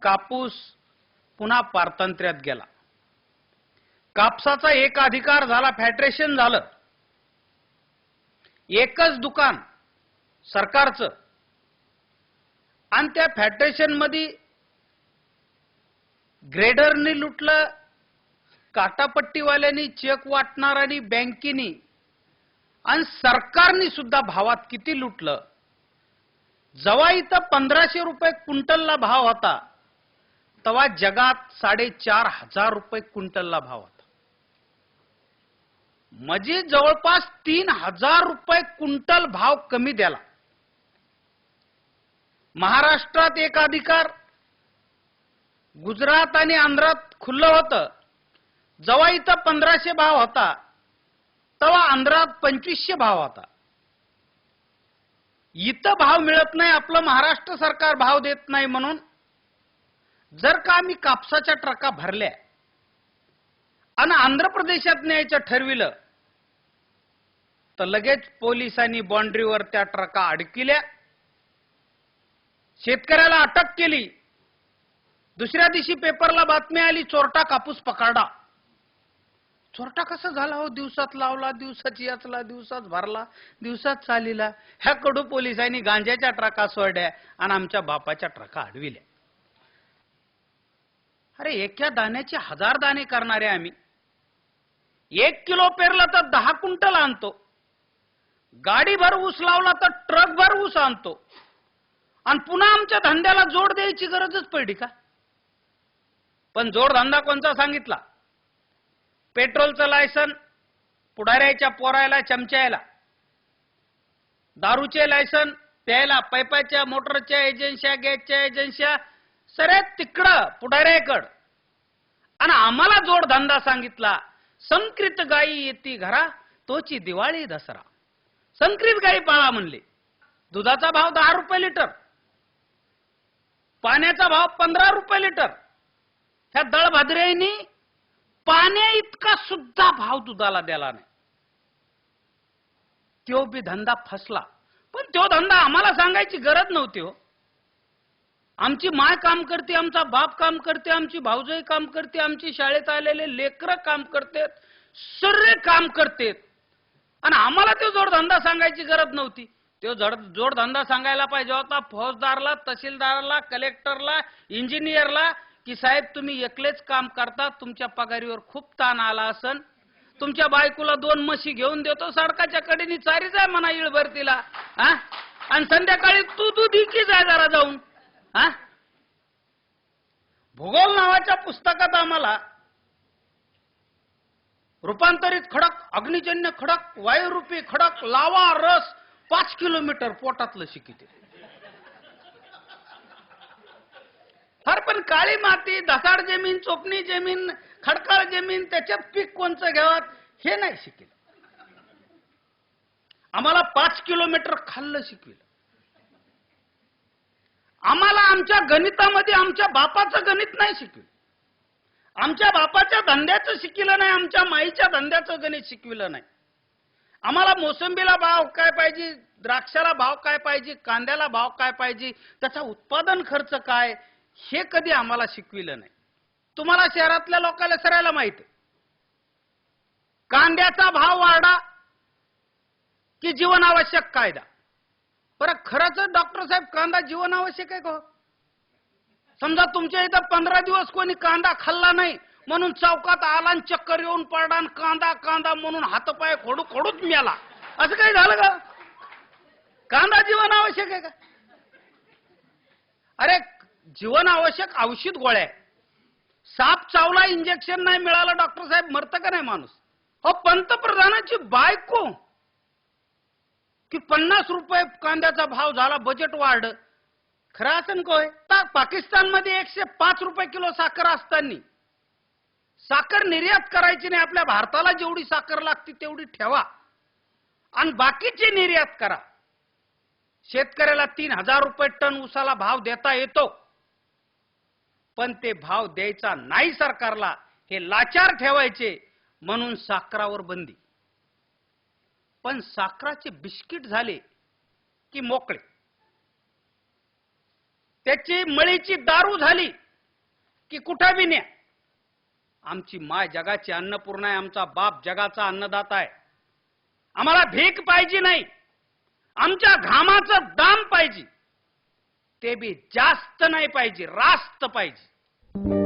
कापूस पुन्हा पारतंत्र्यात गेला. कापसाचा एक अधिकार झाला, फेडरेशन झालं. एकच दुकान सरकारचं, आणि त्या फेडरेशन मध्ये ग्रेडरनी लुटलं, काटापट्टीवाल्यांनी, चेक वाटणाऱ्यांनी, बँकेनी आणि सरकारनी सुद्धा भावात किती लुटलं. जेव्हा इथं 1500 रुपये क्विंटलला भाव होता, तेव्हा जगात 4500 रुपये क्विंटलला भाव होता. म्हणजे जवळपास 3000 रुपये क्विंटल भाव कमी द्याला. महाराष्ट्रात एक अधिकार, गुजरात आणि आंध्रात खुल्लं होतं. जेव्हा इथं 1500 भाव होता, तेव्हा आंध्रात 2500 भाव होता. इथं भाव मिळत नाही, आपलं महाराष्ट्र सरकार भाव देत नाही. म्हणून जर का आम्ही कापसाच्या ट्रका भरल्या आणि आंध्र प्रदेशात न्यायचं ठरविलं, तर लगेच पोलिसांनी बाउंड्रीवर त्या ट्रका अडकिल्या, शेतकऱ्याला अटक केली. दुसऱ्या दिवशी पेपरला बातमी आली, चोरटा कापूस पकडला. चोरटा कसा झाला हो? दिवसात लावला, दिवसात याचला, दिवसात भरला, दिवसात चालीला. ह्या कडू पोलिसांनी गांजाच्या ट्रका सोडल्या आणि आमच्या बापाच्या ट्रका अडविल्या. अरे एका दाण्याचे 1000 दाणे करणारे आम्ही. 1 किलो पेरला तर 10 क्विंटल आणतो. गाडीभर ऊस लावला तर ट्रकभर ऊस आणतो. आणि पुन्हा आमच्या धंद्याला जोड द्यायची गरजच पडली का? पण जोडधंदा कोणता सांगितला? पेट्रोलचं लायसन पुढाऱ्याच्या पोरायला, चमच्याला. दारूचे लायसन प्यायला, पाईपाच्या, मोटरच्या एजन्स्या, गॅसच्या एजन्स्या, सरे तिकडं पुढाऱ्याकडं. आणि आम्हाला जोडधंदा सांगितला, संकृत गायी येती घरा, तोची दिवाळी दसरा. संकृत गायी पाळा म्हणले. दुधाचा भाव 10 रुपये लिटर, पाण्याचा भाव 15 रुपये लिटर. ह्या दळभद्रेंनी पाण्या इतका सुद्धा भाव दुधाला द्याला नाही. तो बी धंदा फसला. पण तो धंदा आम्हाला सांगायची गरज नव्हती हो. आमची माय काम करते, आमचा बाप काम करते, आमची भाऊजाई काम करते, आमची शाळेत आलेले लेकरं काम करतात, सर्व काम करतात. आणि आम्हाला तो जोडधंदा सांगायची गरज नव्हती. तो जोडधंदा सांगायला पाहिजे होता फौजदारला, तहसीलदारला, कलेक्टरला, इंजिनियरला, की साहेब तुम्ही एकलेच काम करता, तुमच्या पगारीवर खूप ताण आला असन, तुमच्या बायकोला 2 म्हशी घेऊन देतो, सडकाच्या कडेनी चारी जाय म्हणा इळभर तिला, आणि संध्याकाळी तू दूध इकी जाय जरा जाऊन. भूगोल नावाच्या पुस्तकात आम्हाला रूपांतरित खडक, अग्निजन्य खडक, वायुरूपी खडक, लावा, रस 5 किलोमीटर पोटातलं शिकिते. फार पण काळी माती, धसाड जमीन, चोपणी जमीन, खडकाळ जमीन, त्याच्यात पीक कोणचं घ्यावं हे नाही शिकले. आम्हाला 5 किलोमीटर खाल्लं शिकविलं. आम्हाला आमच्या गणितामध्ये आमच्या बापाचं गणित नाही शिकविलं. आमच्या बापाच्या धंद्याचं शिकविलं नाही, आमच्या माईच्या धंद्याचं गणित शिकविलं नाही. आम्हाला मोसंबीला भाव काय पाहिजे, द्राक्षाला भाव काय पाहिजे, कांद्याला भाव काय पाहिजे, त्याचा उत्पादन खर्च काय, हे कधी आम्हाला शिकविलं नाही. तुम्हाला शहरातल्या लोकांना सरायला माहिती, कांद्याचा भाव वाढा की जीवनावश्यक कायदा. बरं खरंच डॉक्टर साहेब कांदा जीवनावश्यक आहे का? समजा तुमच्या इथं 15 दिवस कोणी कांदा खाल्ला नाही म्हणून चौकात आला आणि चक्कर येऊन पडला आणि कांदा कांदा म्हणून हातपाय खोडू खोडूच मेला, असं काही झालं का? कांदा जीवनावश्यक आहे का? अरे जीवनावश्यक औषध गोळ्या. साप चावला, इंजेक्शन नाही मिळालं, डॉक्टर साहेब मरतं का नाही माणूस? हो पंतप्रधानाची बायको की 50 रुपये कांद्याचा भाव झाला, बजेट वाढलं. खरं असं कोय? पाकिस्तानमध्ये 105 रुपये किलो साखर असताना साखर निर्यात करायची नाही, आपल्या भारताला जेवढी साखर लागते तेवढी ठेवा आणि बाकीची निर्यात करा. शेतकऱ्याला 3000 रुपये टन ऊसाला भाव देता येतो, पण ते भाव द्यायचा नाही सरकारला, हे लाचार ठेवायचे म्हणून साखरावर बंदी. पण साखराचे बिस्किट झाले की मोकळे, त्याची मळीची दारू झाली की कुठं बी न्या. आमची माय जगाची अन्नपूर्णा आहे, आमचा बाप जगाचा अन्नदाता आहे. आम्हाला भीक पाहिजे नाही, आमच्या घामाचं दाम पाहिजे, ते बी जास्त नाही पाहिजे, रास्त पाहिजे.